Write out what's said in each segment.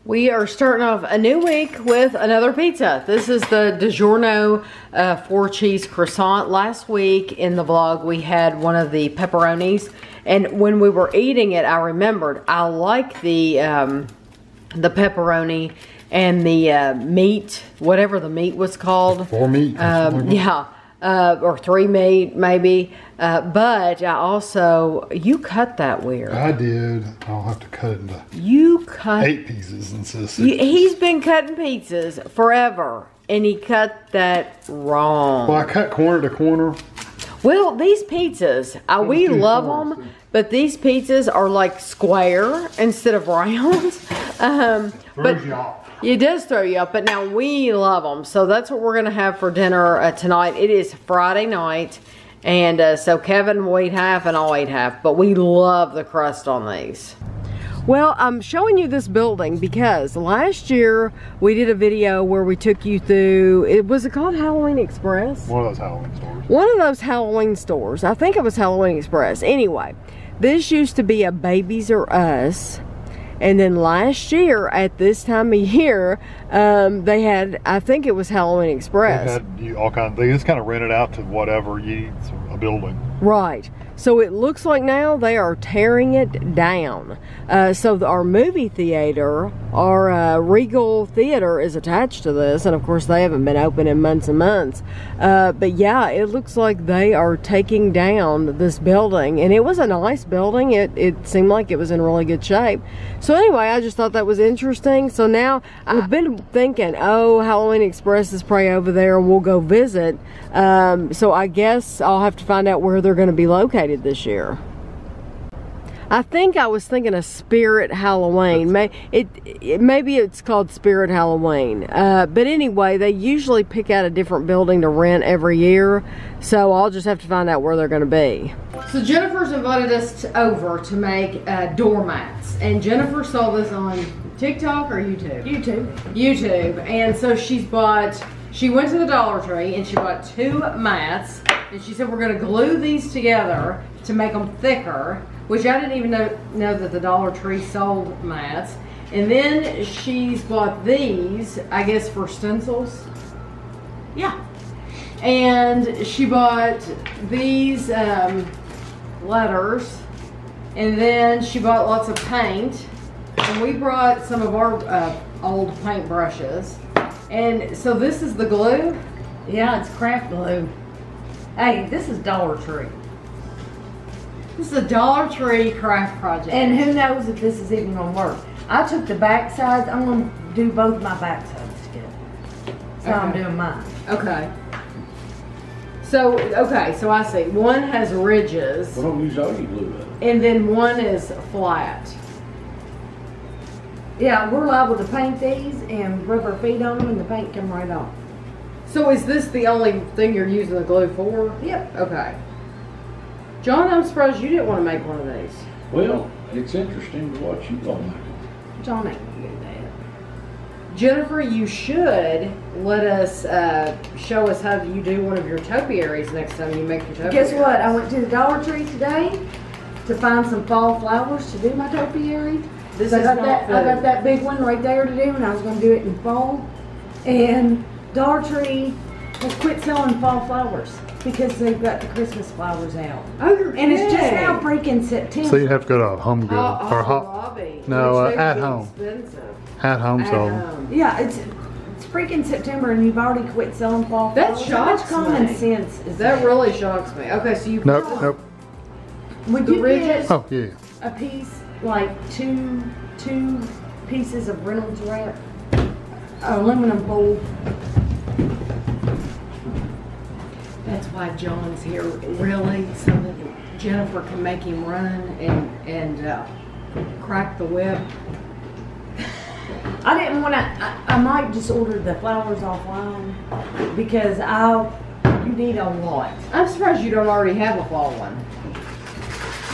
We are starting off a new week with another pizza. This is the DiGiorno 4-cheese croissant. Last week in the vlog we had one of the pepperonis, and when we were eating it I remembered I like the pepperoni and the meat, whatever the meat was called. 4 meat. Yeah. Or 3 meat maybe, but I also, you cut that weird. I did. I'll have to cut it into you cut 8 pieces instead of 6. He's been cutting pizzas forever, and he cut that wrong. Well, I cut corner to corner. Well, these pizzas, we love them, but these pizzas are like square instead of round. Throws you off. It does throw you up, but now we love them. So that's what we're going to have for dinner tonight. It is Friday night, and so Kevin will eat half and I'll eat half. But we love the crust on these. Well, I'm showing you this building because last year we did a video where we took you through, was it called Halloween Express? One of those Halloween stores. One of those Halloween stores. I think it was Halloween Express. Anyway, this used to be a Babies R Us. And then last year, at this time of year, they had, I think it was Halloween Express. They had all kinds. They just kind of rented out to whatever you need, a building. Right. So it looks like now they are tearing it down. So our movie theater, our Regal Theater is attached to this. And of course they haven't been open in months and months. But yeah, it looks like they are taking down this building. And it was a nice building. It seemed like it was in really good shape. So anyway, I just thought that was interesting. So now I've been thinking, oh, Halloween Express is probably over there. We'll go visit. So I guess I'll have to find out where they're going to be located this year. I think I was thinking of Spirit Halloween. Maybe it's called Spirit Halloween. But anyway, they usually pick out a different building to rent every year. So I'll just have to find out where they're going to be. So Jennifer's invited us over to make doormats. And Jennifer saw this on TikTok or YouTube? YouTube. And so she went to the Dollar Tree and she bought 2 mats. And she said we're going to glue these together to make them thicker, which I didn't even know that the Dollar Tree sold mats. And then she's bought these, I guess, for stencils. Yeah. And she bought these letters. And then she bought lots of paint. And we brought some of our old paint brushes. And so this is the glue. Yeah, it's craft glue. Hey, this is Dollar Tree. This is a Dollar Tree craft project. And who knows if this is even going to work. I took the back sides. I'm going to do both my back sides together. So I'm doing mine. Okay. So I see. One has ridges. Well, don't use all your glue up. And then one is flat. Yeah, we're liable to paint these and rub our feet on them and the paint come right off. So is this the only thing you're using the glue for? Yep. Okay. John, I'm surprised you didn't want to make one of these. Well, it's interesting to watch you all make them. John ain't gonna do that. Jennifer, you should let us show us how you do one of your topiaries next time you make your topiaries. Guess what? I went to the Dollar Tree today to find some fall flowers to do my topiary. I got that big one right there to do, and I was going to do it in fall. And Dollar Tree has quit selling fall flowers because they've got the Christmas flowers out. Oh, you're kidding. And it's just now freaking September. So you have to go to Home Goods or Hobby. No, at home. Expensive. At home, Yeah, it's freaking September, and you've already quit selling fall flowers. That shocks How much common me. sense is That really shocks me. Okay, so you Nope. Would you get Oh, yeah. a piece, like two pieces of Reynolds wrap, aluminum foil? That's why John's here, really, so that Jennifer can make him run and crack the whip. I didn't want to. I might just order the flowers offline because you need a lot. I'm surprised you don't already have a fall one.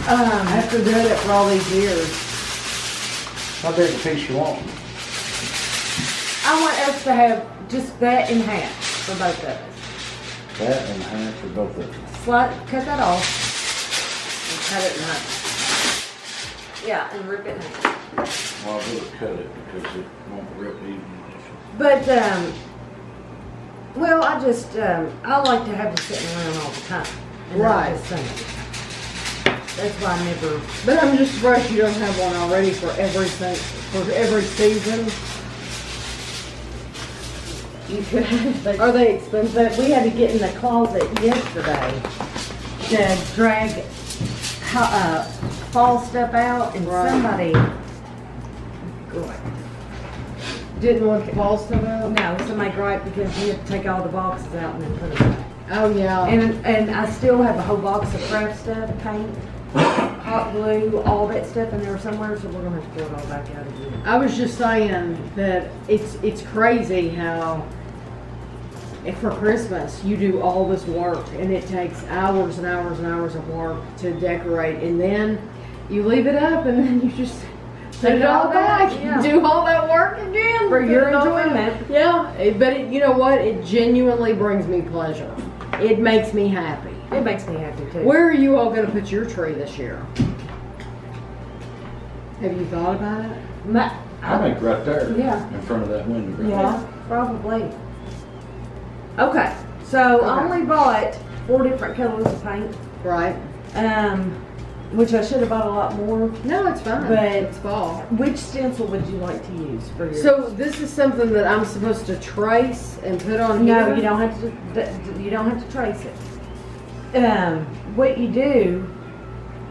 After doing it for all these years. How big a piece you want? I want us to have just that in half for both of us. That and half for both of them. Cut that off. And cut it in half. Yeah, and rip it in half. Well, I would cut it because it won't rip even. But, well, I just, I like to have them sitting around all the time. And Right. not just Sunday. That's why I never, But I'm just surprised you don't have one already for every season. You could. Are they expensive? but we had to get in the closet yesterday to drag fall stuff out, and Right. somebody, Didn't want the fall stuff out? no, somebody griped because we had to take all the boxes out and then put them back. Oh, yeah. And I still have a whole box of craft stuff, paint, hot glue, all that stuff in there somewhere, so we're gonna have to throw it all back out again. I was just saying that it's crazy how for Christmas you do all this work and it takes hours and hours and hours of work to decorate, and then you leave it up and then you just put it all back. Yeah. Do all that work again For put your it all back. enjoyment. Yeah, but you know what? It genuinely brings me pleasure. It makes me happy. It makes me happy too. Where are you all going to put your tree this year? Have you thought about it? I think right there. Yeah. In front of that window. Right Yeah, probably. Okay, so I Okay. only bought 4 different colors of paint, Right. which I should have bought a lot more. No, it's fine. But- It's fall. Which stencil would you like to use for your? So this is something that I'm supposed to trace and put on here? No, you don't have to. You don't have to trace it. What you do?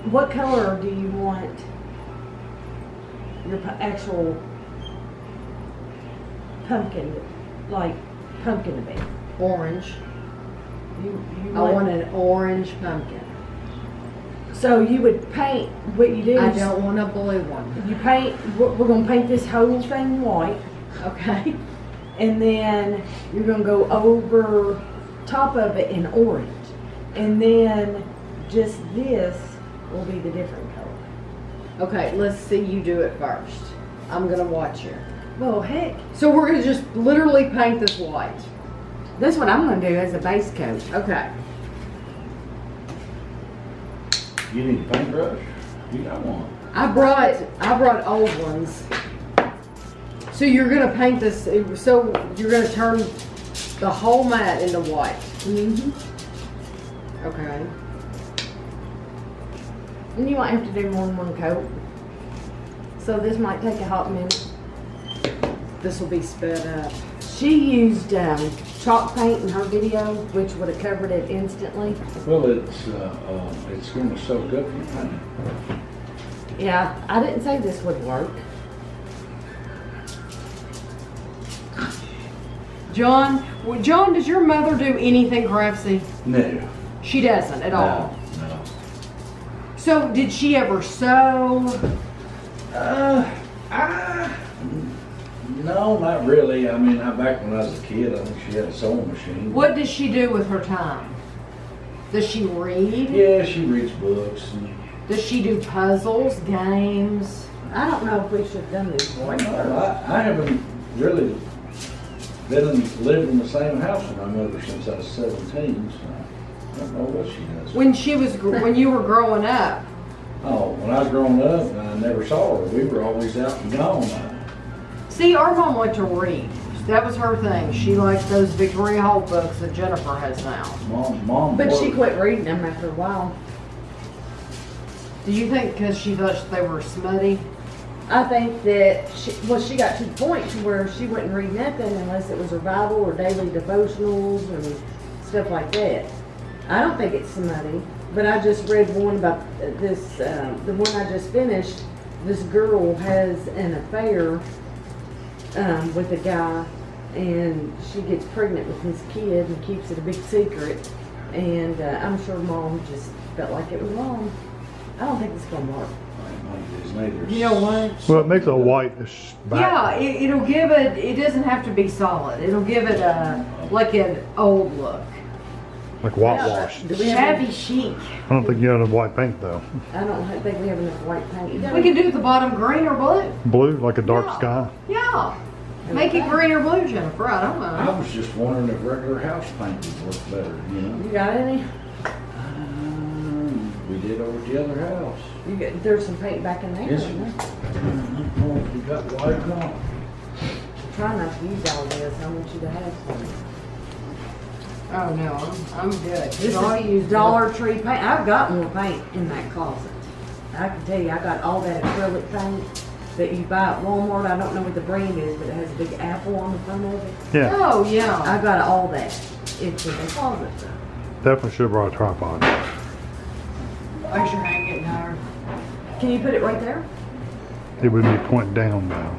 What color do you want your actual pumpkin, like pumpkin to be? Orange. You I want an orange pumpkin. So you would paint. What you do? I is don't want a blue one. You paint. We're gonna paint this whole thing white, Okay. and then you're gonna go over top of it in orange, and then just this will be the different color. Okay, let's see you do it first. I'm gonna watch you. Well, heck, So we're gonna just literally paint this white. that's what I'm gonna do as a base coat. Okay. You need a paintbrush? You got one. I brought old ones. So you're gonna paint this. So you're gonna turn the whole mat into white. Mm-hmm. Okay. And you might have to do more than one coat. So this might take a hot minute. This will be sped up. She used chalk paint in her video, which would have covered it instantly. Well, it's going to soak up your paint. Yeah, I didn't say this would work. John, does your mother do anything craftsy? No. She doesn't at all. No. So did she ever sew? No, not really. I mean, back when I was a kid, I think she had a sewing machine. What does she do with her time? Does she read? Yeah, she reads books. And, Does she do puzzles, games? I don't know if we should have done this white first. I haven't really lived in the same house with my mother since I was 17, so I don't know what she does. When you were growing up. Oh, when I was growing up, I never saw her. We were always out and gone. See, our mom liked to read. That was her thing. She liked those Victoria Holt books that Jennifer has now. Mom. But she worked. quit reading them after a while. Do you think because she thought they were smutty? I think that she got to the point to where she wouldn't read nothing unless it was her Bible or daily devotionals and stuff like that. I don't think it's smutty, but I just read one about this, the one I just finished. This girl has an affair with a guy, and she gets pregnant with his kid and keeps it a big secret. And I'm sure Mom just felt like it was wrong. I don't think it's gonna work. You know what? Well, it makes a whitish back. Yeah, it'll give it. It doesn't have to be solid. It'll give it like an old look. Like whitewash. Do we have Shabby chic. I don't think you have enough white paint though. I don't think we have enough white paint. We can do the bottom green or blue. Blue, like a dark Yeah. sky. Yeah. Make it green or blue, Jennifer. I don't I know. was just wondering if regular house paint would work better, you know? You got any? We did over at the other house. There's some paint back in there. Yes, Isn't there? I don't know if we got white on. Try not to use all this. I want you to have some. Oh no, I'm good. This is Dollar Tree paint. I've got more paint in that closet. I can tell you, I got all that acrylic paint that you buy at Walmart. I don't know what the brand is, but it has a big apple on the front of it. Yeah. Oh yeah. I got all that. It's in the closet though. Definitely should have brought a tripod. Why's your hand getting hard? Can you put it right there? It would be point down though.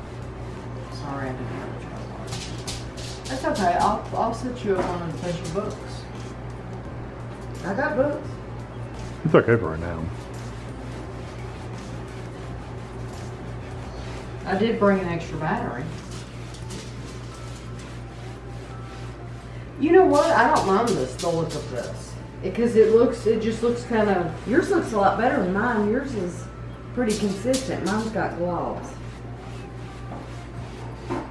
Sorry, I didn't have a tripod. That's okay. I'll set you up on a bunch of books. I got books. It's okay for right now. I did bring an extra battery. You know what? I don't mind the look of this. Because it just looks kind of... Yours looks a lot better than mine. Yours is pretty consistent. Mine's got gloss.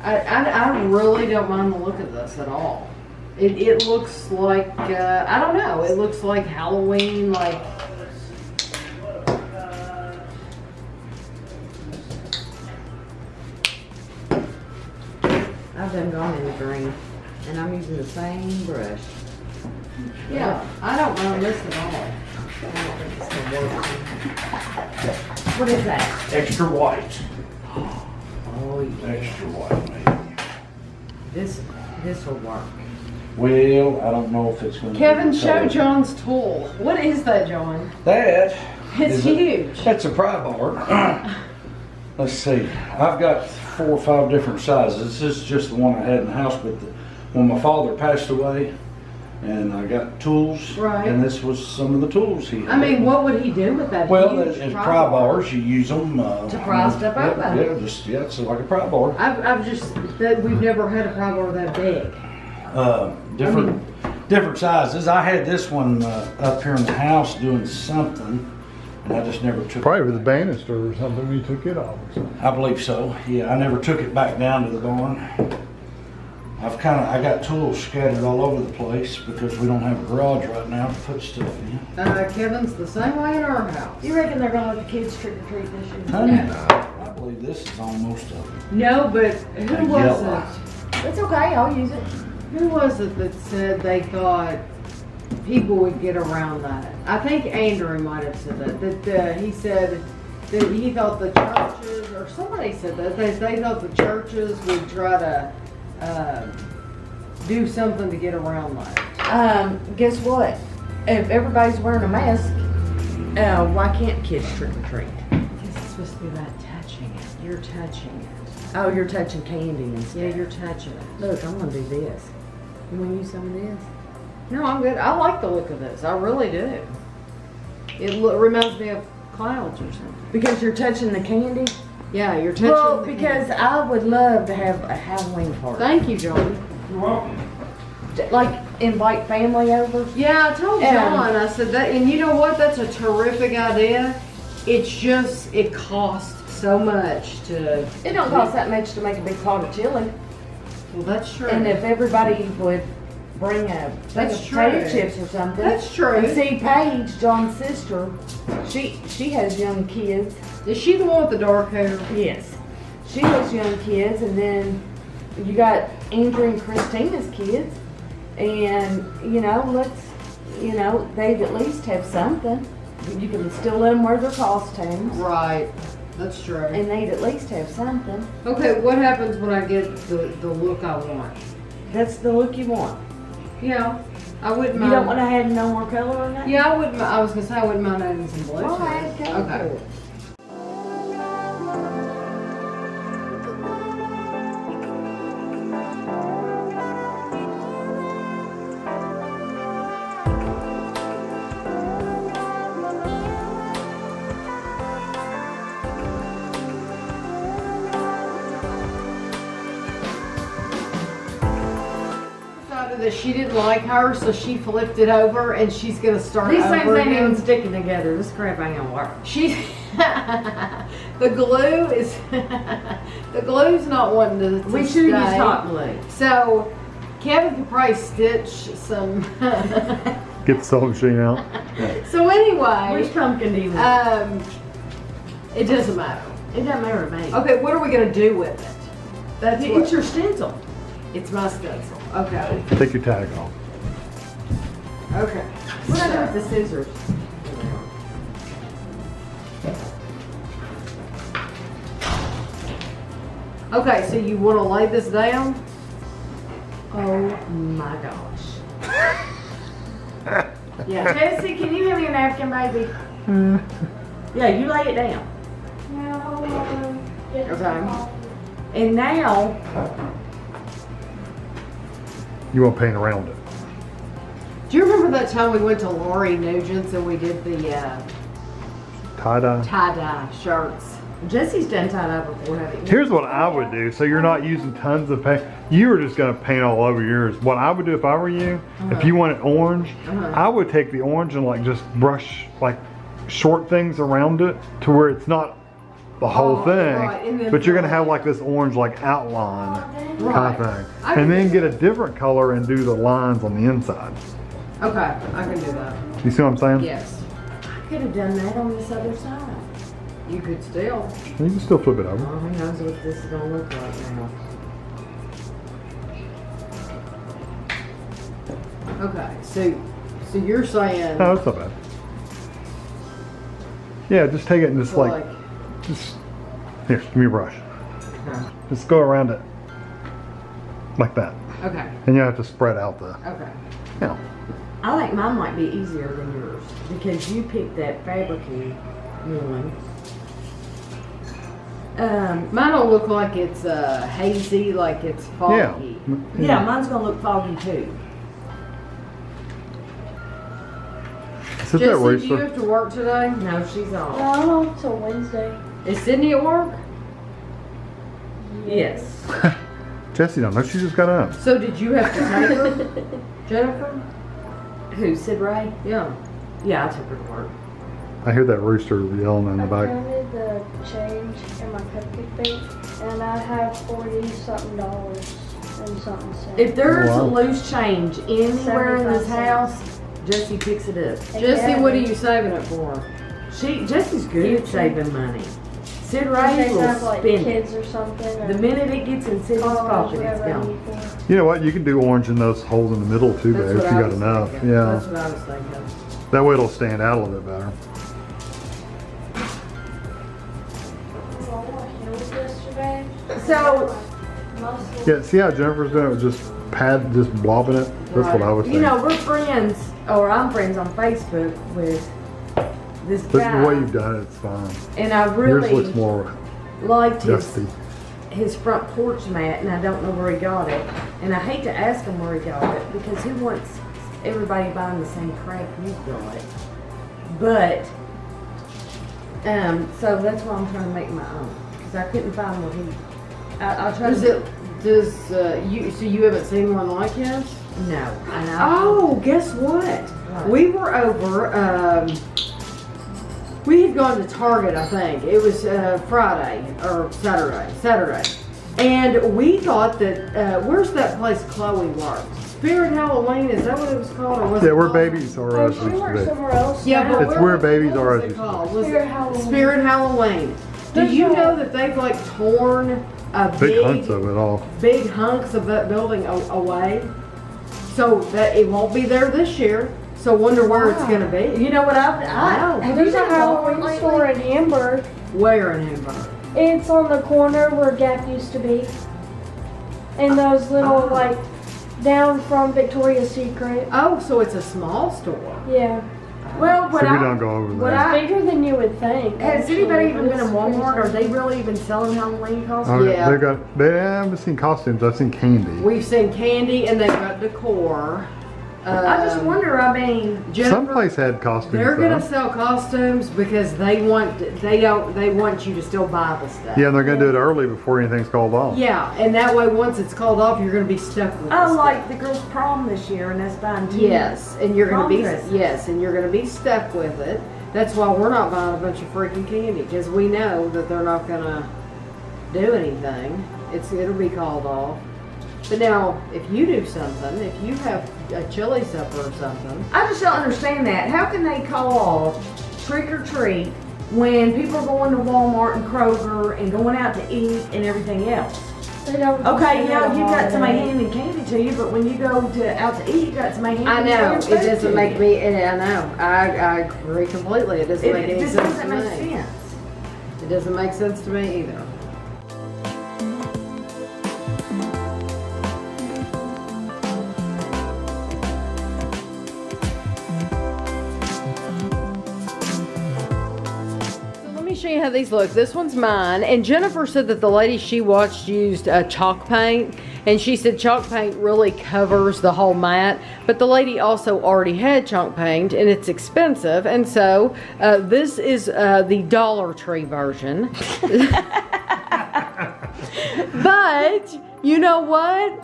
I really don't mind the look of this at all. It looks like, I don't know, it looks like Halloween, like... I've done gone in the green. And I'm using the same brush. Yeah, I don't mind this at all. I don't think it's gonna work. What is that? Extra white. Oh yeah. Extra white, maybe. This will work. Well, I don't know if it's going to Kevin, be show colored. John's tool. What is that, John? That It's is huge. That's a pry bar. Let's see. I've got 4 or 5 different sizes. This is just the one I had in the house, but when my father passed away, and I got tools, Right. and this was some of the tools he had. I mean, what would he do with that Well, huge as pry pry bar? bars, you use them To pry stuff open. Yeah, it's like a pry bar. I've just, that we've never had a pry bar that big. Different sizes. I had this one up here in the house doing something, and I just never took Probably it with the back. banister or something when you took it off or something. I believe so. Yeah, I never took it back down to the barn. I got tools scattered all over the place because we don't have a garage right now to put stuff in. Kevin's the same way in our house. You reckon they're gonna let the kids trick or treat this year? Honey, No. I believe this is on most of them. No, but who was Yellow. it? It's okay, I'll use it. Who was it that said they thought people would get around that? I think Andrew might have said that. That he said that he thought the churches, or somebody said that they thought the churches would try to do something to get around that. Guess what? If everybody's wearing a mask, why can't kids trick or treat? Because it's supposed to be about touching it. You're touching it. Oh, you're touching candy and stuff. Yeah, you're touching it. Look, I'm gonna do this. You wanna use some of this? No, I'm good. I like the look of this. I really do. It reminds me of clouds or something. Because you're touching the candy? Yeah, you're touching. Well, the because candy. I would love to have a Halloween party. Thank you, John. You're welcome. Like, invite family over. Yeah, I told John. I said that, and you know what? That's a terrific idea. It's just it costs so much to. It don't cost that much to make a big pot of chili. Well, that's true. And if everybody would bring a bag of That's potato true. chips or something. That's true. And see, Paige, John's sister, she has young kids. Is she the one with the dark hair? Yes. She has young kids, and then you got Andrew and Christina's kids. And, they'd at least have something. You can still let them wear their costumes. Right. That's true. And they'd at least have something. Okay, what happens when I get the look I want? That's the look you want. Yeah, I wouldn't You mind. don't want to add no more color in that? Yeah, I wouldn't. I was gonna say I wouldn't mind adding some blue. Well, to it. add color to Okay. it. Decided that she didn't like her, so she flipped it over, and she's gonna start These over things ain't again. even sticking together. This crap ain't gonna work. She's the glue is the glue's not wanting to We should use stay. hot glue. So Kevin could probably stitch some Get the sewing machine out. So anyway, Which pumpkin do you want? it doesn't matter. It doesn't matter to me. Okay, what are we gonna do with it? That's It's your stencil. It's my stencil. Okay. Take your tag off. Okay. What do I do with the scissors? Okay, so you want to lay this down? Oh my gosh. Yeah. Jesse, can you give me a napkin, baby? Yeah, you lay it down. Okay. And now, You want to paint around it. Do you remember that time we went to Lori Nugent's and we did the Tie-dye. tie-dye shirts? Jesse's done tie-dye before, haven't you? Here's what I would do. So you're not using tons of paint. You were just going to paint all over yours. What I would do if I were you, if you wanted orange, I would take the orange and like just brush like short things around it to where it's not the whole Oh, thing, right, and then but you're going to fill have it. like this orange like outline Right. kind of thing. I can And then do get a different color and do the lines on the inside. Okay, I can do that. You see what I'm saying? Yes. I could have done that on this other side. You could still. You can still flip it over. Oh, who knows what this is gonna look like now. Okay, so you're saying No, that's not bad. Yeah, just take it and just like, just, here, give me a brush. Just go around it like that. okay, And you have to spread out the, okay. you know. I think mine might be easier than yours because you picked that fabricy one. Mine will look like it's hazy, like it's foggy. Yeah, mine's gonna look foggy too. Is it that Jesse, do you rooster? have to work today? No, she's off. I'm off till Wednesday. Is Sydney at work? Yes. Jesse don't know, she just got up. So did you have to take her, Jennifer? Who, Sid Ray? Yeah. Yeah, I took her to work. I hear that rooster yelling in the I back. counted the change in my cupcake bake, and I have $40-something and something cents. If there's Wow. a loose change anywhere in this 75 house, Jessie picks it up. Jesse, what are you saving it for? Jessie's good at saving money. Sid In Ray case I will have like spend it. kids or something. Or The minute it gets in Sid's college, pocket, it's whatever I gone. need for. You know what, you can do orange in those holes in the middle too, That's babe, if what you I got was enough. thinking. Yeah, That's what I was thinking. that way it'll stand out a little bit better. Yesterday. So, Muscle. Yeah, see how Jennifer's doing it with just just blobbing it? That's what I was you thinking. know, we're friends, or I'm friends on Facebook with this But guy. the way you've done it, it's fine. And I Yours really looks more liked dusty. his front porch mat, and I don't know where he got it. And I hate to ask him where he got it because he wants everybody buying the same crap you've got. But, so that's why I'm trying to make my own. Because I couldn't find what he. I tried to. So you haven't seen one like his? No. And Oh, guess what? What? We were over, we had gone to Target, I think. It was Friday or Saturday. And we thought that, where's that place Chloe worked? Spirit Halloween, is that what it was called? Or was Yeah, it where called? babies are Oh, us she used works to somewhere else. Yeah, now. but It's where babies what are was as it you called? Was Spirit it Halloween. Spirit Halloween. Do There's you a- know that they've like torn a be. Big hunks of it all. big hunks of that building away, so that it won't be there this year. So wonder where it's gonna be. You know what Wow. have you There's been a to Halloween Walmart store lately? in Hamburg. Where in Hamburg? It's on the corner where Gap used to be. And those little, like, down from Victoria's Secret. Oh, so it's a small store. Yeah. Well, So what we I, don't go over what there. I- Bigger than you would think. has actually, anybody even but been in it's pretty Walmart? Are they small. really even selling Halloween Oh, costumes? Yeah. they haven't seen costumes, I've seen candy. We've seen candy and they've got decor. I just wonder. I mean, Some Jennifer, place had costumes they're though. gonna sell costumes because they want you to still buy the stuff. Yeah, and they're gonna do it early before anything's called off. Yeah, and that way once it's called off, you're gonna be stuck with the I stuff. like the girls' prom this year, and that's buying two. Yes, and you're gonna be Congress. and you're gonna be stuck with it. That's why we're not buying a bunch of freaking candy because we know that they're not gonna do anything. It'll be called off. But now, if you do something, if you have a chili supper or something. I just don't understand that. How can they call trick or treat when people are going to Walmart and Kroger and going out to eat and everything else? They don't Okay, yeah, consider you got somebody holiday. handing candy to you, but when you go out to eat, you got somebody I handing know, food it doesn't to make you. me, I know, I agree completely. It doesn't make It any just sense doesn't to make me. sense. It doesn't make sense to me either. Show you how these look. This one's mine, and Jennifer said that the lady she watched used chalk paint, and she said chalk paint really covers the whole mat, but the lady also already had chalk paint and it's expensive, and so this is the Dollar Tree version. But you know what,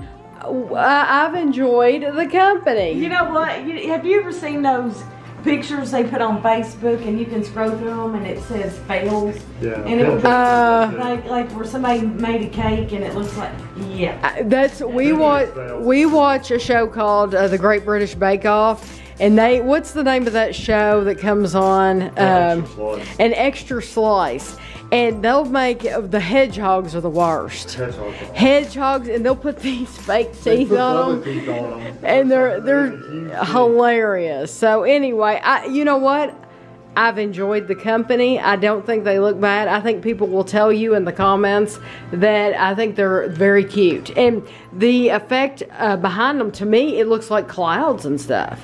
I've enjoyed the company. You know what? Have you ever seen those pictures they put on Facebook and you can scroll through them and it says fails? Yeah. And it would be like where somebody made a cake and it looks like, yeah. That's we watch a show called The Great British Bake Off, and what's the name of that show that comes on? An Extra Slice. And they'll make, the hedgehogs are the worst. Hedgehogs, and they'll put these fake teeth on them. And they're hilarious. So anyway, you know what? I've enjoyed the company. I don't think they look bad. I think people will tell you in the comments that I think they're very cute. And the effect behind them, to me, it looks like clouds and stuff.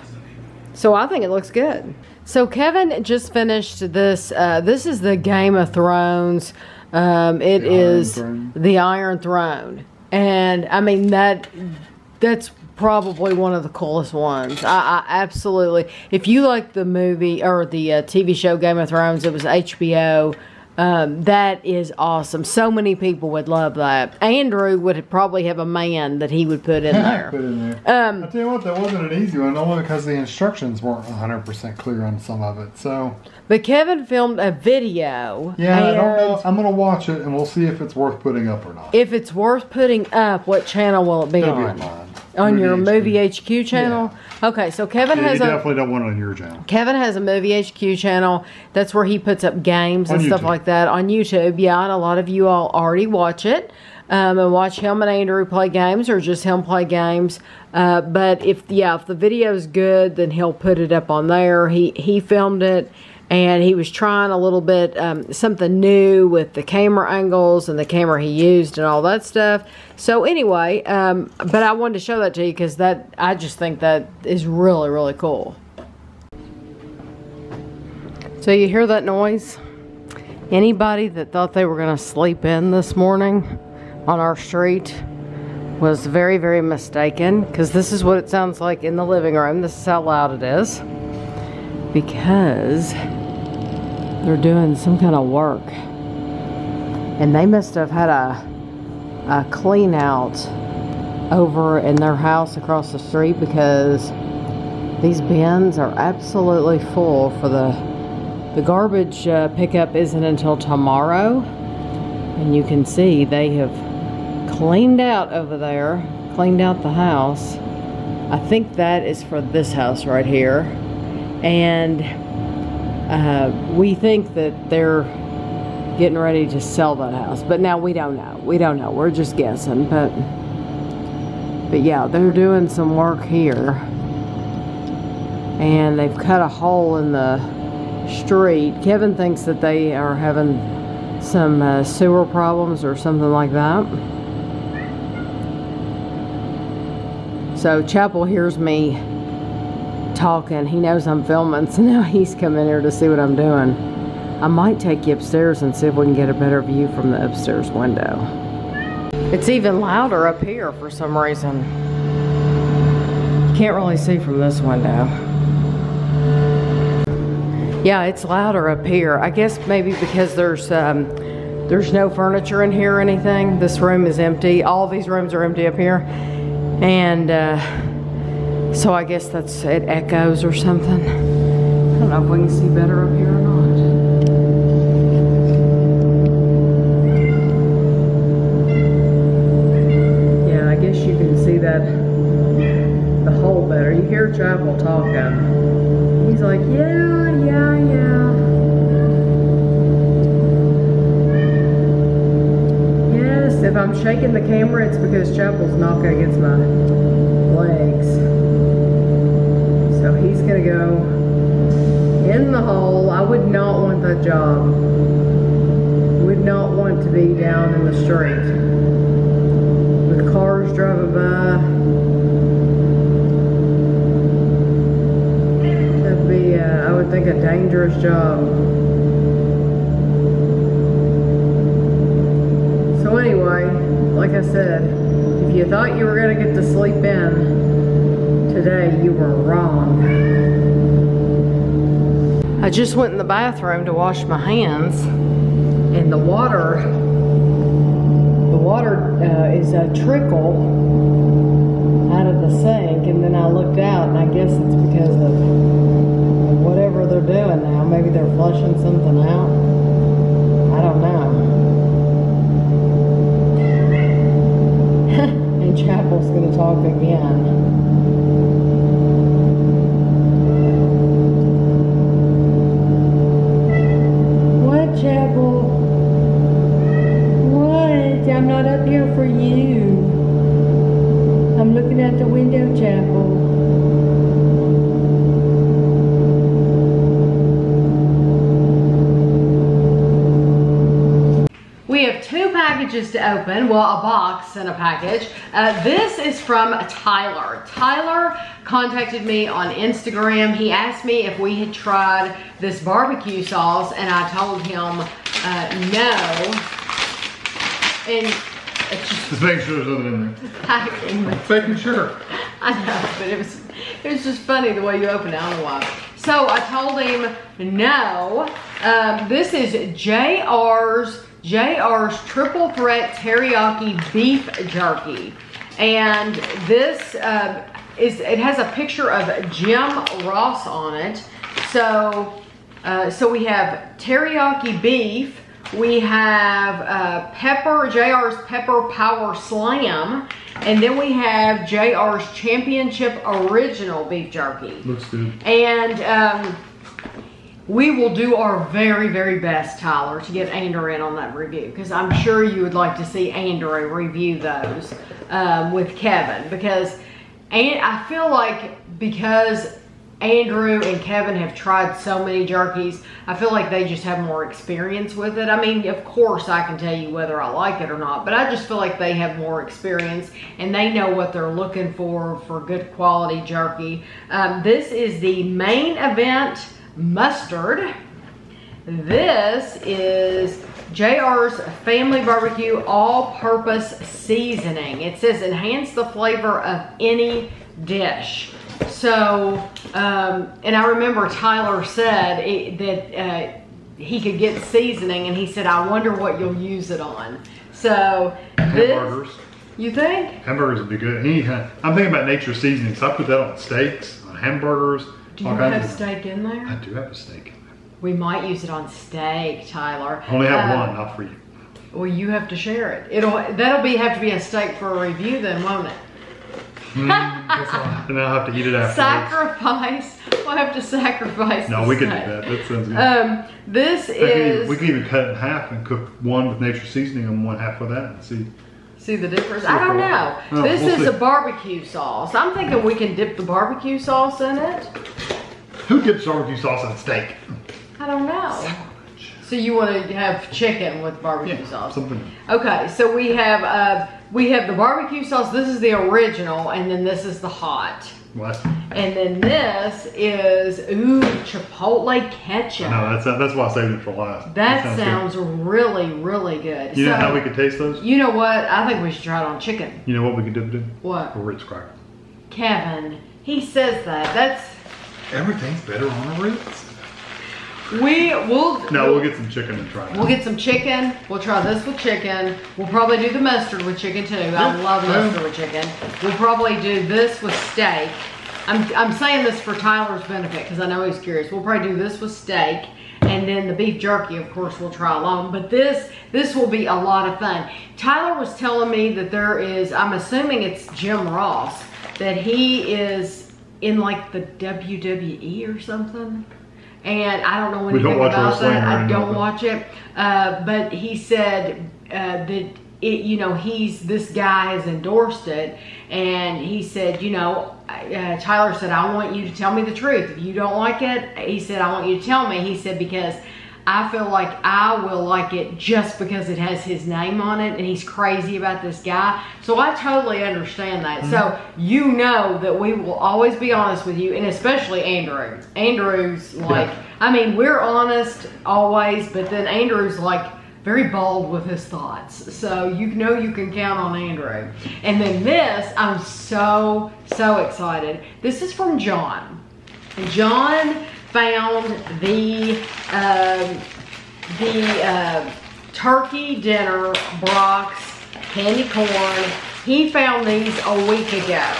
So I think it looks good. So Kevin just finished this. This is the Game of Thrones. It is the Iron Throne. And I mean, that's probably one of the coolest ones. I absolutely, if you like the movie or the TV show Game of Thrones, it was HBO. That is awesome. So many people would love that. Andrew would probably have a man that he would put in there. I tell you what, that wasn't an easy one, only because the instructions weren't 100% clear on some of it. So, but Kevin filmed a video. Yeah, I don't know. I'm gonna watch it and we'll see if it's worth putting up or not. If it's worth putting up, what channel will it be It'll on? be on mine. On your Movie HQ channel? Yeah. Okay, so Kevin has you definitely don't want it on your channel. Kevin has a Movie HQ channel. That's where he puts up games and stuff like that on YouTube. Yeah, and a lot of you all already watch it. And watch him and Andrew play games, or just him play games. But if the video's good, then he'll put it up on there. He filmed it, and he was trying a little bit something new with the camera angles and the camera he used and all that stuff. So anyway, but I wanted to show that to you because I just think that is really, really cool. So you hear that noise? Anybody that thought they were going to sleep in this morning on our street was very, very mistaken, because this is what it sounds like in the living room. This is how loud it is, because they're doing some kind of work, and they must have had a clean out over in their house across the street, because these bins are absolutely full. For the garbage pickup isn't until tomorrow, and you can see they have cleaned out over there, cleaned out the house. I think that is for this house right here, and we think that they're getting ready to sell that house, but now we don't know. We're just guessing, but yeah, they're doing some work here, and they've cut a hole in the street. Kevin thinks that they are having some sewer problems or something like that. So Chapel hears me talking. He knows I'm filming, so now he's coming here to see what I'm doing. I might take you upstairs and see if we can get a better view from the upstairs window. It's even louder up here for some reason. You can't really see from this window. Yeah, it's louder up here. I guess maybe because there's no furniture in here or anything. This room is empty. All these rooms are empty up here. And so I guess it echoes or something. I don't know if we can see better up here or not. Yeah, I guess you can see the hole better. You Chapel talking. He's like, yeah, yeah, yeah. Yes, if I'm shaking the camera, it's because Chapel's knocking against my legs. So he's gonna go in the hole. I would not want that job. Would not want to be down in the street with cars driving by. That'd be, I would think, a dangerous job. So anyway, like I said, if you thought you were gonna get to sleep in today, you were wrong. I just went in the bathroom to wash my hands, and the water is a trickle out of the sink, and then I looked out, and I guess it's because of whatever they're doing now. Maybe they're flushing something out. I don't know. And Chapel's gonna talk again. Chapel, what? I'm not up here for you. I'm looking out the window, Chapel. We have two packages to open. Well, a box and a package. This is from Tyler. Tyler contacted me on Instagram. He asked me if we had tried this barbecue sauce, and I told him no. And it's just making sure there's nothing in there. Packing. Making sure. I know, but it was just funny the way you open it. I don't know why. So I told him no. This is JR's Triple Threat Teriyaki Beef Jerky, and this it has a picture of Jim Ross on it. So we have teriyaki beef, we have JR's Pepper Power Slam, and then we have JR's Championship Original Beef Jerky. Looks good. And we will do our very, very best, Tyler, to get Andrew in on that review, because I'm sure you would like to see Andrew review those with Kevin, because I feel like because Andrew and Kevin have tried so many jerkies, I feel like they just have more experience with it. I mean, of course I can tell you whether I like it or not, but I just feel like they have more experience and they know what they're looking for good quality jerky. This is the Main Event Mustard. This is JR's Family Barbecue All-Purpose Seasoning. It says enhance the flavor of any dish. So, and I remember Tyler said that he could get seasoning, and he said, I wonder what you'll use it on. So, hamburgers. You think? Hamburgers would be good. I'm thinking about nature's seasoning, so I put that on steaks, on hamburgers. Do you have steak in there? I do have a steak in there. We might use it on steak, Tyler. I only have one, not for you. Well, you have to share it. That'll have to be a steak for a review then, won't it? And I'll have to eat it afterwards. Sacrifice. We'll have to sacrifice. No, we could do that. That sounds good. We could even cut it in half and cook one with nature's seasoning and one half with that and see. See the difference? I don't know. This is a barbecue sauce. I'm thinking we can dip the barbecue sauce in it. Who dips barbecue sauce in steak? I don't know. So you want to have chicken with barbecue sauce? Something. Okay, so we have the barbecue sauce. This is the original, and then this is the hot. What? And then this is chipotle ketchup. No, that's why I saved it for last. That sounds really, really good. You know how we could taste those? You know what? I think we should try it on chicken. You know what we could dip it in? What? A Ritz cracker. Kevin, he says that. Everything's better on a Ritz. We'll get some chicken and try it. We'll get some chicken. We'll try this with chicken. We'll probably do the mustard with chicken too. I love mustard with chicken. We'll probably do this with steak. I'm saying this for Tyler's benefit because I know he's curious. We'll probably do this with steak, and then the beef jerky, of course, we'll try alone. But this will be a lot of fun. Tyler was telling me that there is, I'm assuming it's Jim Ross, that he is in like the WWE or something. And I don't know anything don't watch about wrestling that. or I anything. don't watch it. But he said that this guy has endorsed it, and he said, Tyler said, I want you to tell me the truth. If you don't like it, he said, I want you to tell me. He said, because I feel like I will like it just because it has his name on it, and he's crazy about this guy. So I totally understand that. So you know that we will always be honest with you, and especially Andrew. Andrew's like, I mean, we're honest always, but then Andrew's like very bold with his thoughts. So you know you can count on Andrew. And then this, I'm so excited. This is from John. John found the turkey dinner Brock's candy corn. He found these a week ago.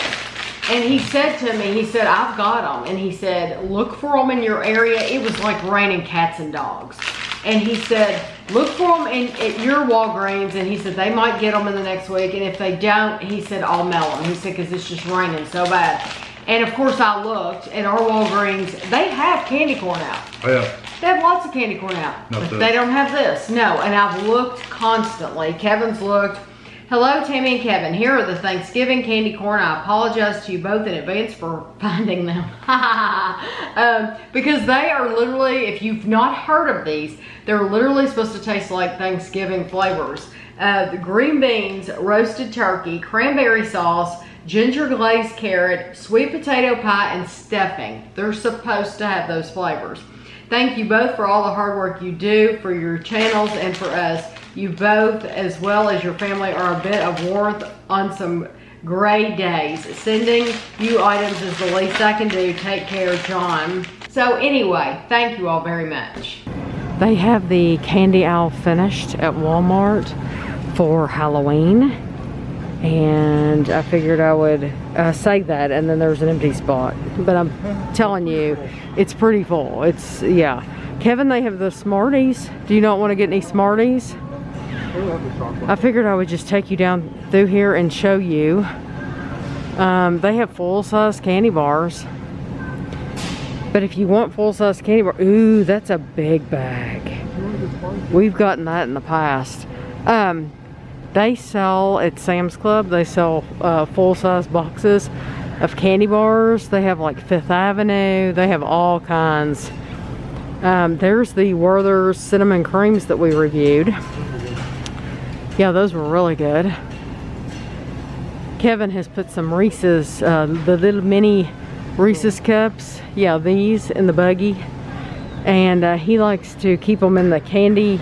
And he said to me, he said, I've got them. And he said, look for them in your area. It was like raining cats and dogs. And he said, look for them at your Walgreens. And he said, they might get them in the next week. And if they don't, he said, I'll mail them. He said, because it's just raining so bad. And of course I looked at our Walgreens. They have candy corn out. Oh yeah. They have lots of candy corn out. Not But this. they don't have this. No, and I've looked constantly. Kevin's looked. Hello, Tammy and Kevin. Here are the Thanksgiving candy corn. I apologize to you both in advance for finding them. Because they are literally, if you've not heard of these, they're literally supposed to taste like Thanksgiving flavors. The green beans, roasted turkey, cranberry sauce, ginger glazed carrot, sweet potato pie, and stuffing. They're supposed to have those flavors. Thank you both for all the hard work you do for your channels and for us. You both, as well as your family, are a bit of warmth on some gray days. Sending you items is the least I can do. Take care, John. So anyway, thank you all very much. They have the candy aisle finished at Walmart for Halloween. And I figured I would say that, and then there's an empty spot. But I'm telling you, it's pretty full. It's, yeah. Kevin, they have the Smarties. Do you not want to get any Smarties? I figured I would just take you down through here and show you. They have full-size candy bars. But if you want full-size candy bar, ooh, that's a big bag. We've gotten that in the past. They sell at Sam's Club, they sell full-size boxes of candy bars. They have like Fifth Avenue. They have all kinds. There's the Werther's cinnamon creams that we reviewed. Yeah, those were really good. Kevin has put some Reese's, the little mini Reese's cups. Yeah, these in the buggy. And he likes to keep them in the candy,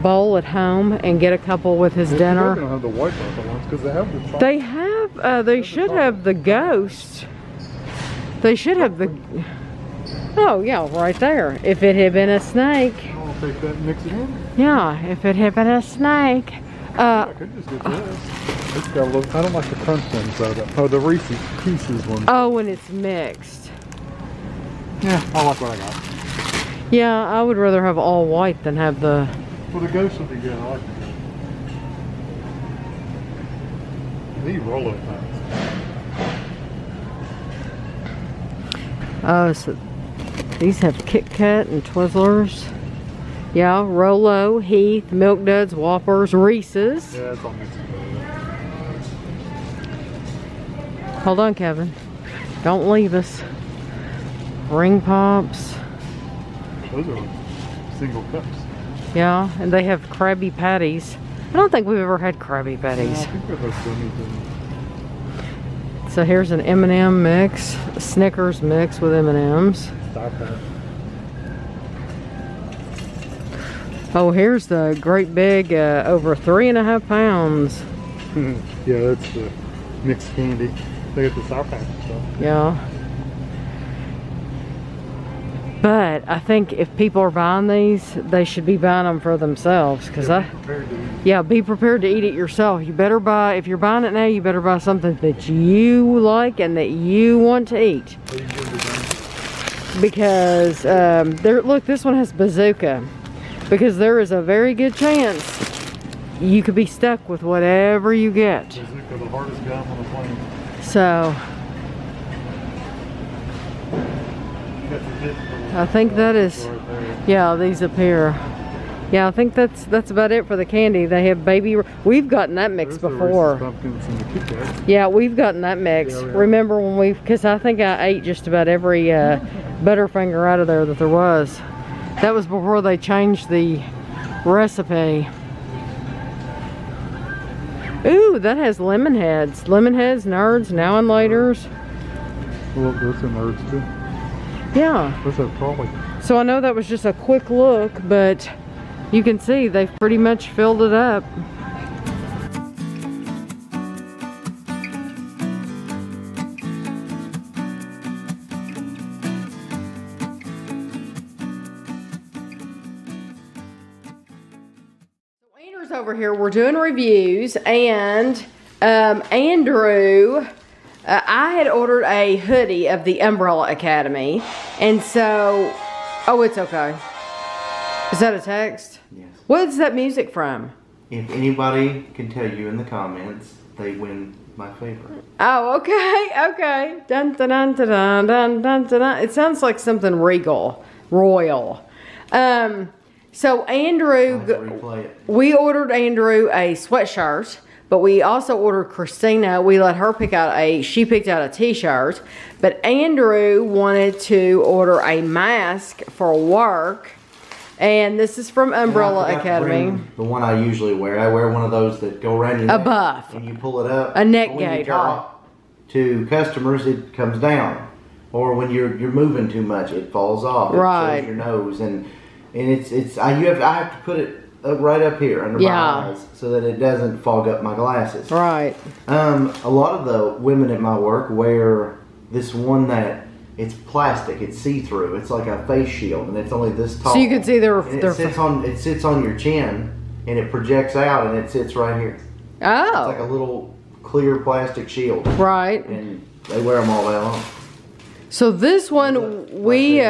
bowl at home and get a couple with his dinner. They don't have the white purple ones because they have the chocolate. They have, they should have the ghost. They should have the, oh yeah, right there. If it had been a snake. I'll take that and mix it in. Yeah, if it had been a snake. I could just get this. It's got a little, I don't like the crunch things though. Oh, the Reese's Pieces one. Oh, when it's mixed. Yeah, I like what I got. Yeah, I would rather have all white than have the... Well, the ghost would be good. I like the ghost. These roll up nice. Oh, so these have Kit Kat and Twizzlers. Yeah, Rolo, Heath, Milk Duds, Whoppers, Reese's. Yeah, it's all mixed together. Hold on, Kevin. Don't leave us. Ring Pops. Those are single cups. Yeah, and they have Krabby Patties. I don't think we've ever had Krabby Patties. I think they're those gummies in. So here's an M&M mix, a Snickers mix with M&Ms. Stop that. Oh, here's the great big, over 3.5 pounds. Yeah, that's the mixed candy. They got the Sour Patch stuff. Yeah. But I think if people are buying these, they should be buying them for themselves. Cause be prepared to eat it yourself. You better buy, if you're buying it now, you better buy something that you like and that you want to eat. Because look, this one has bazooka. Because there is a very good chance you could be stuck with whatever you get. Bazooka, the hardest gun on the plane. So I think that is, yeah, these up here. Yeah, I think that's about it for the candy. They have baby, we've gotten that mix before. Yeah, we've gotten that mix. Yeah, remember when because I think I ate just about every Butterfinger out of there that there was. That was before they changed the recipe. Ooh, that has lemon heads. Lemon heads, nerds, now and laters. Well, those are nerds too. Yeah. Those are probably. So I know that was just a quick look, but you can see they've pretty much filled it up. Andrew's over here, we're doing reviews, and Andrew, I had ordered a hoodie of the Umbrella Academy, and so, oh, it's okay. Is that a text? Yes. What's that music from? If anybody can tell you in the comments, they win my favorite. Oh, okay, okay. Dun dun dun dun dun dun dun dun. It sounds like something regal, royal. So Andrew, we ordered Andrew a sweatshirt, but we also ordered Christina. We let her pick out she picked out a t-shirt, but Andrew wanted to order a mask for work. And this is from Umbrella Academy. The one I usually wear. I wear one of those that go around your neck. A buff. And you pull it up. A neck when gaiter. You talk to customers, it comes down. Or when you're moving too much, it falls off. Right. It shows your nose, and I have to put it right up here under my eyes so that it doesn't fog up my glasses. Right. A lot of the women at my work wear this one that. It's plastic. It's see-through. It's like a face shield, and it's only this tall. So you can see it sits on your chin, and it projects out, and it sits right here. Oh. It's like a little clear plastic shield. Right. And they wear them all day long. So this one we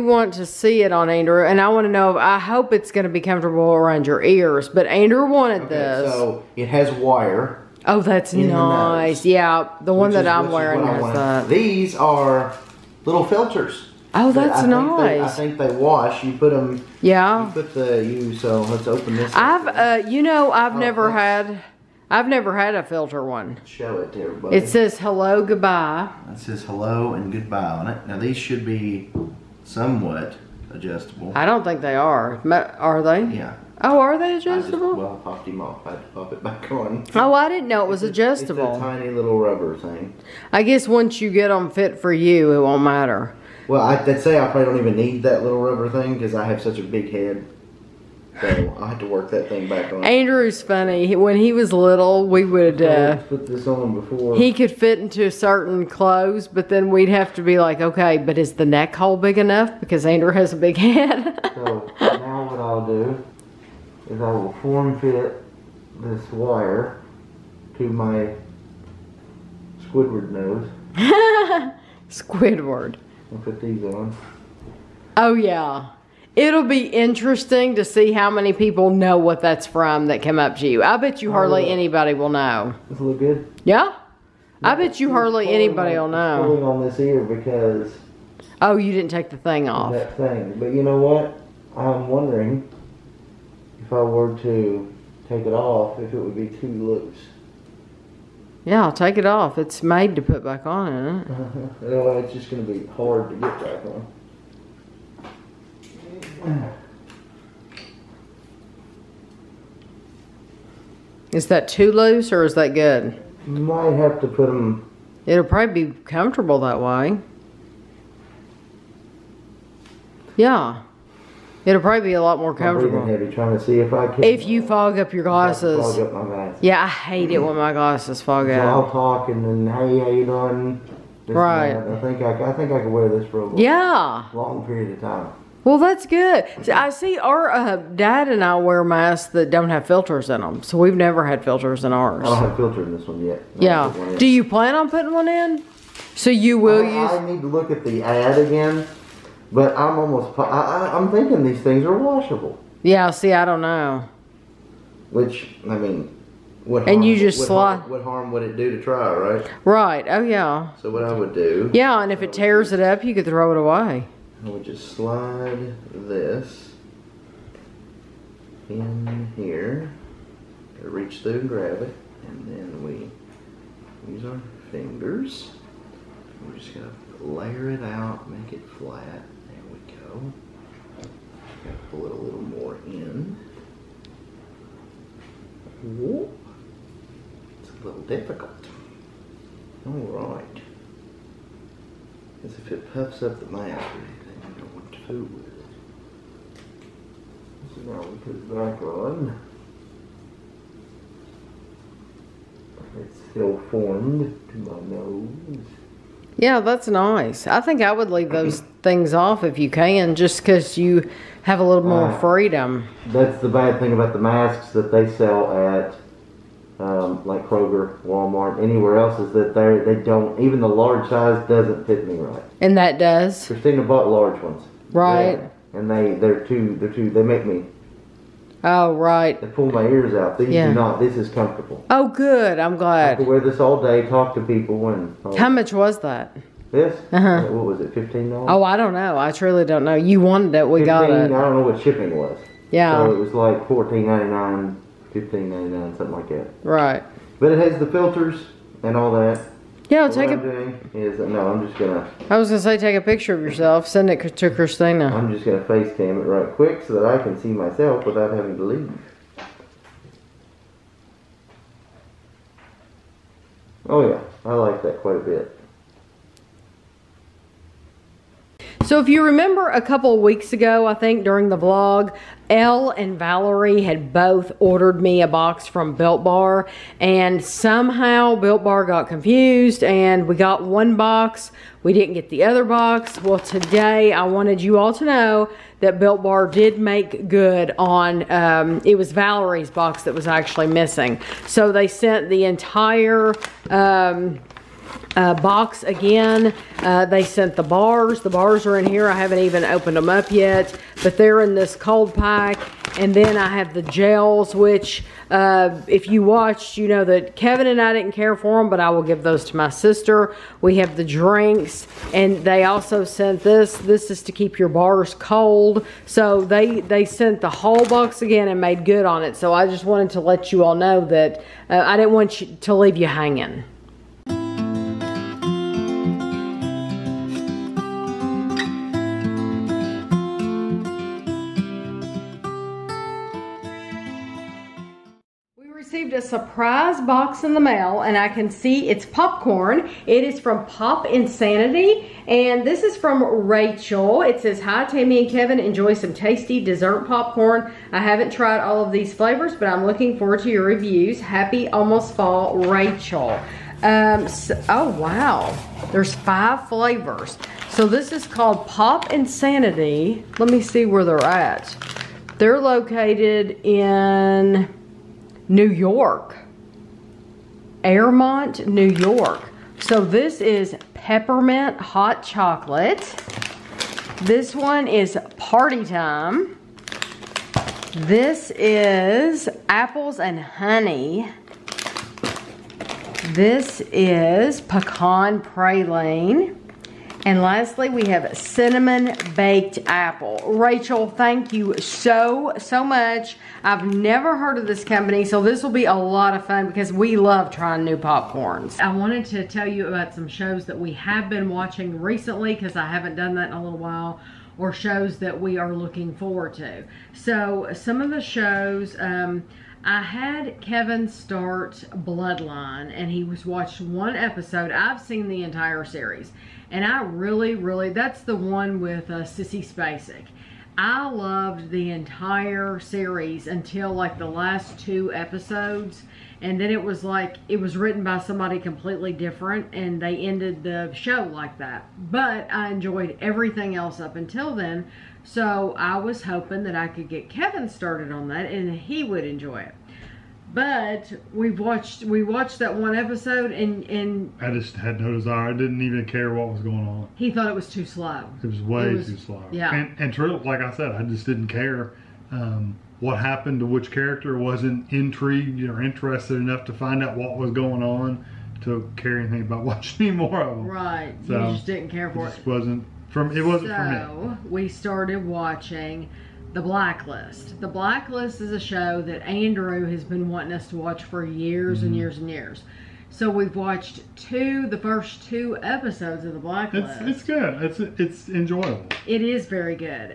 want to see it on Andrew, and I want to know. I hope it's going to be comfortable around your ears. But Andrew wanted this. So it has wire. Oh, that's nice. Yeah, the one that I'm wearing has that. These are little filters. Oh, that's nice. I think they wash. You put them. Yeah. You put so let's open this. I've never had a filter one. Show it to everybody. It says hello, goodbye. It says hello and goodbye on it. Now these should be somewhat adjustable. I don't think they are. Are they? Yeah. Oh, are they adjustable? I popped him off. I had to pop it back on. Oh, I didn't know it was adjustable. It's a tiny little rubber thing. I guess once you get them fit for you, it won't matter. Well, I'd say I probably don't even need that little rubber thing because I have such a big head. So I have to work that thing back on. Andrew's funny. When he was little, we would put this on before. He could fit into certain clothes, but then we'd have to be like, okay, but is the neck hole big enough? Because Andrew has a big head. So now what I'll do is I will form fit this wire to my Squidward nose. Squidward. I'll put these on. Oh yeah. It'll be interesting to see how many people know what that's from that come up to you. I bet you hardly anybody will know. Does it look good? Yeah? I bet you hardly anybody will know. I'm pulling on this ear because... Oh, you didn't take the thing off. That thing. But you know what? I'm wondering if I were to take it off, if it would be too loose. Yeah, I'll take it off. It's made to put back on, isn't it? Well, it's just going to be hard to get back on. Is that too loose or is that good? Might have to put them... It'll probably be comfortable that way. Yeah. It'll probably be a lot more comfortable. I'm breathing heavy trying to see if I can... If you fog up your glasses. Fog up my glasses. Yeah, I hate it when my glasses fog so out. I'll talk and then, hey, how you doing? Right. I think I could wear this for a long period of time. Well, that's good. So I see our dad and I wear masks that don't have filters in them. So we've never had filters in ours. I don't have filter in this one yet. Yeah. Do you plan on putting one in? So you will use... I need to look at the ad again. But I'm thinking these things are washable. Yeah, see, I don't know. Which, I mean, what And harm, you just what harm would it do to try, right? Right. Oh yeah. So what I would do. Yeah, and if it tears it up, you could throw it away. I would just slide this in here. Reach through and grab it, and then we use our fingers. We're just gonna layer it out, make it flat. There we go. Gotta pull it a little more in. Whoop. It's a little difficult. Alright. Because if it puffs up the mask or anything, I don't want to fool with it. So now we put it back on. It's still formed to my nose. Yeah, that's nice. I think I would leave those things off if you can, just because you have a little more freedom. That's the bad thing about the masks that they sell at like Kroger, Walmart, anywhere else, is that they don't, even the large size doesn't fit me right. And that does? Christina bought large ones. Right. Yeah. And they make me. Oh, right. They pull my ears out. These Yeah. do not. This is comfortable. Oh, good. I'm I glad. could wear this all day, talk to people, and How much was that? this? Uh-huh. What was it? $15? Oh, I don't know. I truly don't know. You wanted it. We 15, got I it. don't know what shipping was. Yeah. So it was like $14.99, $15.99, something like that. Right. But it has the filters and all that. Yeah, What take I'm a... doing is, no, I'm just gonna say take a picture of yourself. Send it to Christina. I'm just gonna FaceCam it right quick so that I can see myself without having to leave. Oh yeah, I like that quite a bit. So if you remember a couple of weeks ago, I think during the vlog, Elle and Valerie had both ordered me a box from Built Bar, and somehow Built Bar got confused and we got one box. We didn't get the other box. Well, today I wanted you all to know that Built Bar did make good on, it was Valerie's box that was actually missing. So they sent the entire box again. They sent the bars. The bars are in here. I haven't even opened them up yet, but they're in this cold pack. And then I have the gels, which if you watched, you know that Kevin and I didn't care for them, but I will give those to my sister. We have the drinks, and they also sent this. This is to keep your bars cold. So they sent the whole box again and made good on it. So I just wanted to let you all know that I didn't want you to leave you hanging. Received a surprise box in the mail, and I can see it's popcorn. It is from Pop Insanity, and this is from Rachel. It says, "Hi Tammy and Kevin, enjoy some tasty dessert popcorn. I haven't tried all of these flavors, but I'm looking forward to your reviews. Happy almost fall, Rachel." Oh wow, there's 5 flavors. So this is called Pop Insanity. Let me see where they're at. They're located in New York, Airmont, New York. So this is Peppermint Hot Chocolate. This one is Party Time. This is Apples and Honey. This is Pecan Praline. And lastly, we have Cinnamon Baked Apple. Rachel, thank you so much. I've never heard of this company, so this will be a lot of fun because we love trying new popcorns. I wanted to tell you about some shows that we have been watching recently, because I haven't done that in a little while, or shows that we are looking forward to. So some of the shows, I had Kevin start Bloodline, and he was watched one episode. I've seen the entire series, and I really, that's the one with Sissy Spacek. I loved the entire series until like the last 2 episodes, and then it was like, it was written by somebody completely different, and they ended the show like that. But I enjoyed everything else up until then, so I was hoping that I could get Kevin started on that and he would enjoy it. But we watched that one episode, and I just had no desire. I didn't even care what was going on. he thought it was too slow. It was way too slow. Yeah. And true, like I said, I just didn't care. what happened to which character, wasn't intrigued or interested enough to find out what was going on to care anything about watching any more of them. Right. So, you just didn't care for it. It wasn't for me. So we started watching The Blacklist. The Blacklist is a show that Andrew has been wanting us to watch for years and years and years. So we've watched the first 2 episodes of The Blacklist. It's good. It's enjoyable. It is very good.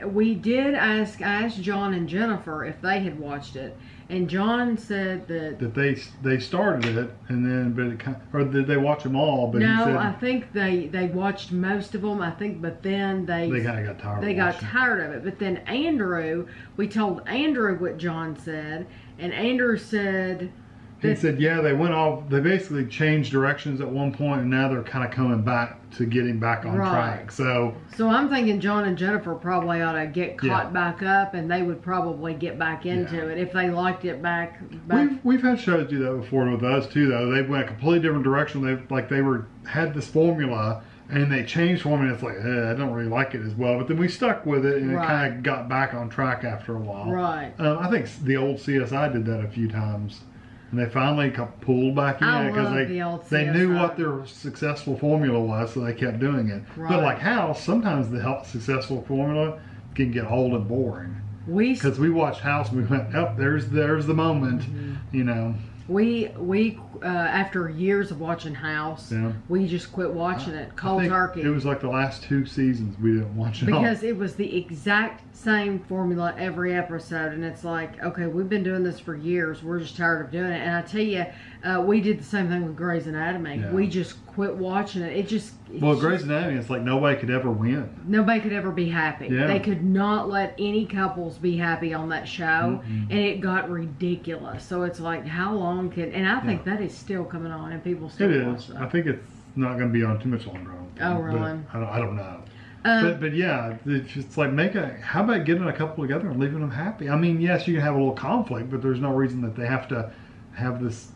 We did I asked John and Jennifer if they had watched it, and John said that they started it, and then or did they watch them all? But no, he said, I think they watched most of them. I think, but then they kind of got tired. They got tired of it. But then Andrew, we told Andrew what John said, and Andrew said. He said, yeah, they went off. They basically changed directions at one point, and now they're kind of coming back to getting back on track. So I'm thinking John and Jennifer probably ought to get caught back up, and they would probably get back into it if they liked it back. We've had shows do that before with us too, though. They went a completely different direction. They had this formula, and they changed formula. It's like, I don't really like it as well. But then we stuck with it, and it kind of got back on track after a while. Right. I think the old CSI did that a few times. And they finally pulled back in because they knew what their successful formula was, so they kept doing it. Right. But like House, sometimes the successful formula can get old and boring. Because we watched House and we went, oh, there's the moment, you know. We after years of watching House, we just quit watching it. Cold turkey. It was like the last 2 seasons we didn't watch it because it was the exact same formula every episode, and it's like, okay, we've been doing this for years. We're just tired of doing it. And I tell you, we did the same thing with Grey's Anatomy. Yeah. We just quit watching it. Grey's Anatomy, it's like nobody could ever win. Nobody could ever be happy. Yeah. They could not let any couples be happy on that show, and it got ridiculous. So it's like, how long can? And I think that is still coming on, and people still watch that. I think it's not going to be on too much longer. Oh, really? I don't know. But yeah, it's like how about getting a couple together and leaving them happy? I mean, yes, you can have a little conflict, but there's no reason that they have to have this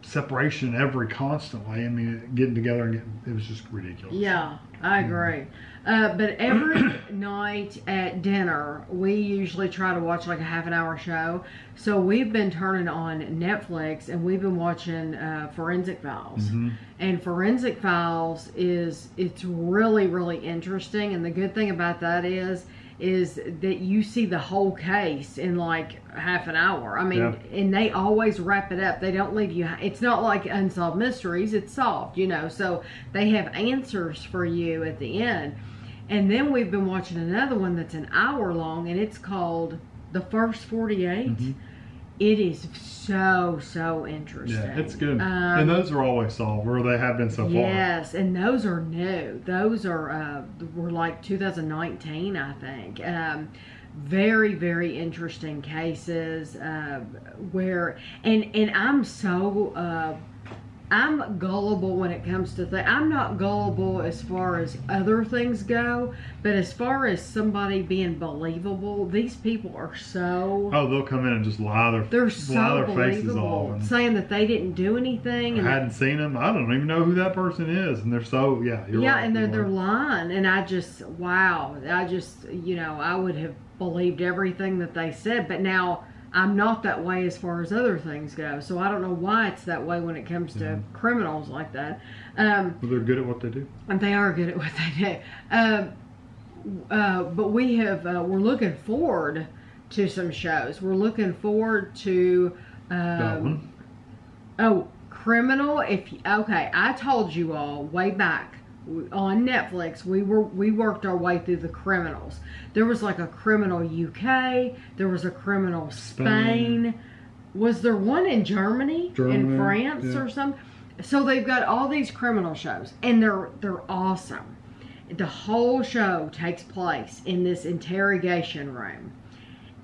separation constantly. I mean, getting together and it was just ridiculous. Yeah, I agree. But every night at dinner, we usually try to watch like a half-an-hour show. So we've been turning on Netflix, and we've been watching Forensic Files. And Forensic Files it's really, really interesting. And the good thing about that is that you see the whole case in like half an hour. I mean, and they always wrap it up. They don't leave you. It's not like Unsolved Mysteries. It's solved, you know. So they have answers for you at the end. And then we've been watching another one that's an hour long, and it's called The First 48. It is so interesting. Yeah, it's good. And those are always solved, or they have been so far. Yes, and those are new. Those were like 2019, I think. Very, very interesting cases where, and I'm gullible when it comes to things. I'm not gullible as far as other things go, but as far as somebody being believable, these people are so... Oh, they'll come in and just lie their faces off. Saying that they didn't do anything. I hadn't seen them. I don't even know who that person is. And they're so, you're right. And they're lying. And I just, I would have believed everything that they said. But now... I'm not that way as far as other things go, so I don't know why it's that way when it comes to criminals like that. Well, they're good at what they do. And they are good at what they do. But we're looking forward to some shows. We're looking forward to that one. Oh, Criminal. I told you all way back on Netflix, we worked our way through the criminals. There was like a Criminal UK, there was a Criminal Spain. Was there one in Germany in France or something? So they've got all these criminal shows, and they're awesome. The whole show takes place in this interrogation room,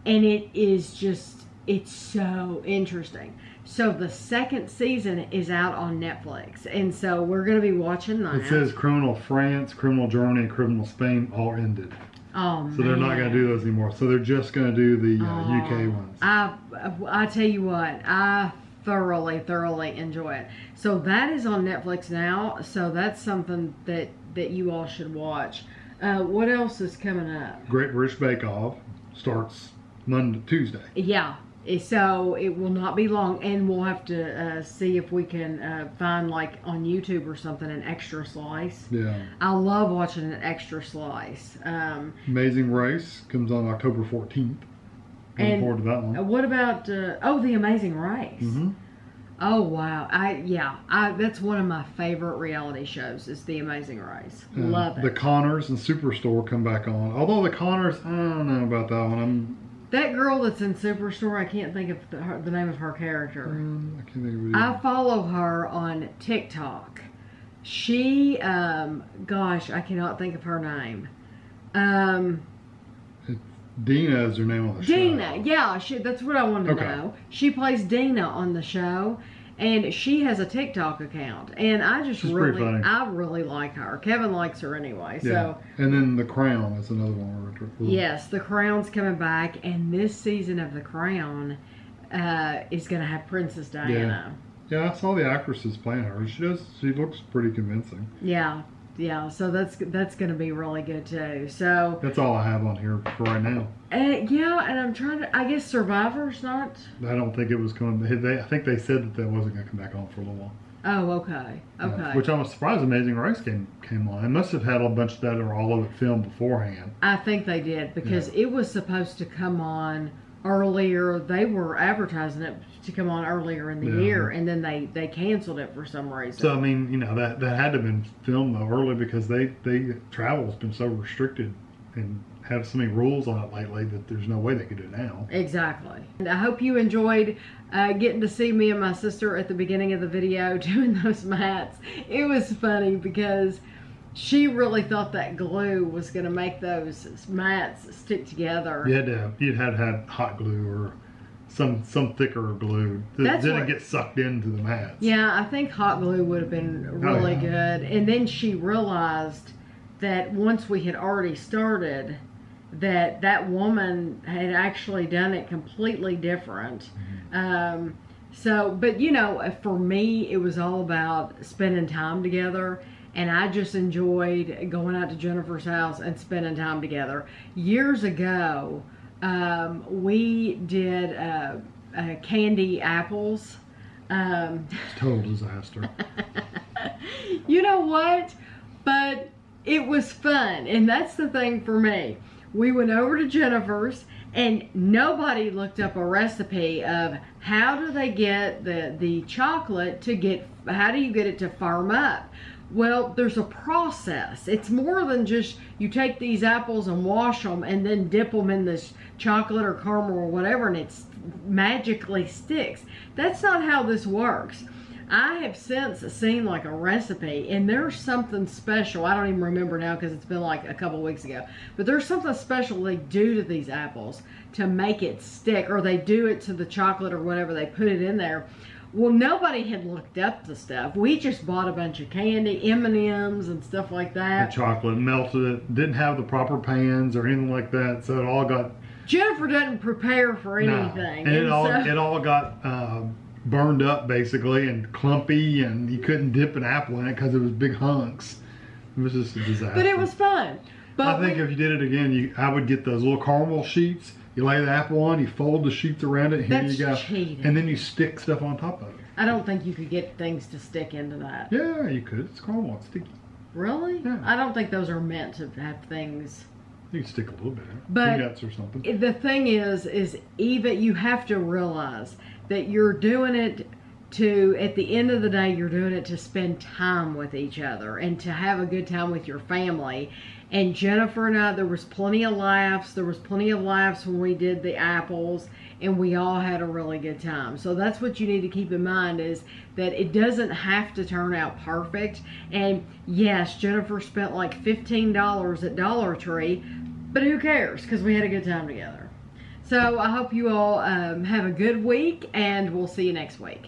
and it's so interesting. So the second season is out on Netflix, and so we're going to be watching that. It says Criminal France, Criminal Germany, and Criminal Spain all ended. Oh, man. So they're not going to do those anymore. So they're just going to do the UK ones. I tell you what, I thoroughly enjoy it. So that is on Netflix now. So that's something that you all should watch. What else is coming up? Great British Bake Off starts Tuesday. Yeah. So it will not be long, and we'll have to see if we can find, like, on YouTube or something, an extra slice. Yeah. I love watching an extra slice. Amazing Race comes on October 14th. Looking forward to that one. What about The Amazing Race? Mm-hmm. Oh wow! That's one of my favorite reality shows. Is The Amazing Race. Love it. The Connors and Superstore come back on. Although the Connors, I don't know about that one. That girl that's in Superstore, I can't think of the name of her character. I can't think of it either. I follow her on TikTok. She, gosh, I cannot think of her name. Dina is her name on the show. Dina, yeah, that's what I wanted to know. She plays Dina on the show, and she has a TikTok account, and She's pretty funny. I really like her. Kevin likes her anyway, so. Yeah. And then The Crown is another one. Yes, The Crown's coming back, and this season of The Crown is going to have Princess Diana. Yeah, I saw the actresses playing her. She looks pretty convincing. Yeah, so that's going to be really good too. So that's all I have on here for right now. Yeah, and I'm trying to. I guess Survivor's not. I don't think it was coming. I think they said that wasn't going to come back on for a little while. Oh, okay. Which I was surprised Amazing Race came on. They must have had a bunch of that or all of it filmed beforehand. I think they did, because it was supposed to come on earlier. They were advertising it to come on earlier in the year, and then they canceled it for some reason. So I mean, that had to have been filmed though early, because travel's been so restricted and have so many rules on it lately that there's no way they could do it now. Exactly. And I hope you enjoyed getting to see me and my sister at the beginning of the video doing those mats. It was funny because she really thought that glue was going to make those mats stick together. You'd had to have hot glue or some thicker glue that didn't get sucked into the mats. Yeah, I think hot glue would have been really good. And then she realized that once we had already started, that woman had actually done it completely different. But for me, it was all about spending time together. And I just enjoyed going out to Jennifer's house and spending time together. Years ago, we did candy apples. Total disaster. You know what? But it was fun. And that's the thing for me. We went over to Jennifer's, and nobody looked up a recipe of how do they get the chocolate how do you get it to firm up? Well, there's a process. It's more than just you take these apples and wash them and then dip them in this chocolate or caramel or whatever, and it magically sticks. That's not how this works. I have since seen like a recipe, and there's something special. I don't even remember now because it's been like a couple weeks ago. But there's something special they do to these apples to make it stick, or they do it to the chocolate or whatever. They put it in there. Well, nobody had looked up the stuff. We just bought a bunch of candy, M&Ms and stuff like that. The chocolate, melted it, didn't have the proper pans or anything like that, so it all got... Jennifer doesn't prepare for anything. No. And it all got burned up basically and clumpy, and you couldn't dip an apple in it because it was big hunks. It was just a disaster. But it was fun. But I think if you did it again, I would get those little caramel sheets. You lay the apple on, you fold the sheets around it, here you go. Cheating. And then you stick stuff on top of it. I don't think you could get things to stick into that. Yeah, you could. It's caramel. It's sticky. Really? Yeah. I don't think those are meant to have things. You can stick a little bit. But peanuts or something. The thing is even you have to realize that you're doing it at the end of the day, you're doing it to spend time with each other and to have a good time with your family. And Jennifer and I, there was plenty of laughs. There was plenty of laughs when we did the apples, and we all had a really good time. So that's what you need to keep in mind, is that it doesn't have to turn out perfect. And yes, Jennifer spent like $15 at Dollar Tree, but who cares? Because we had a good time together. So I hope you all have a good week, and we'll see you next week.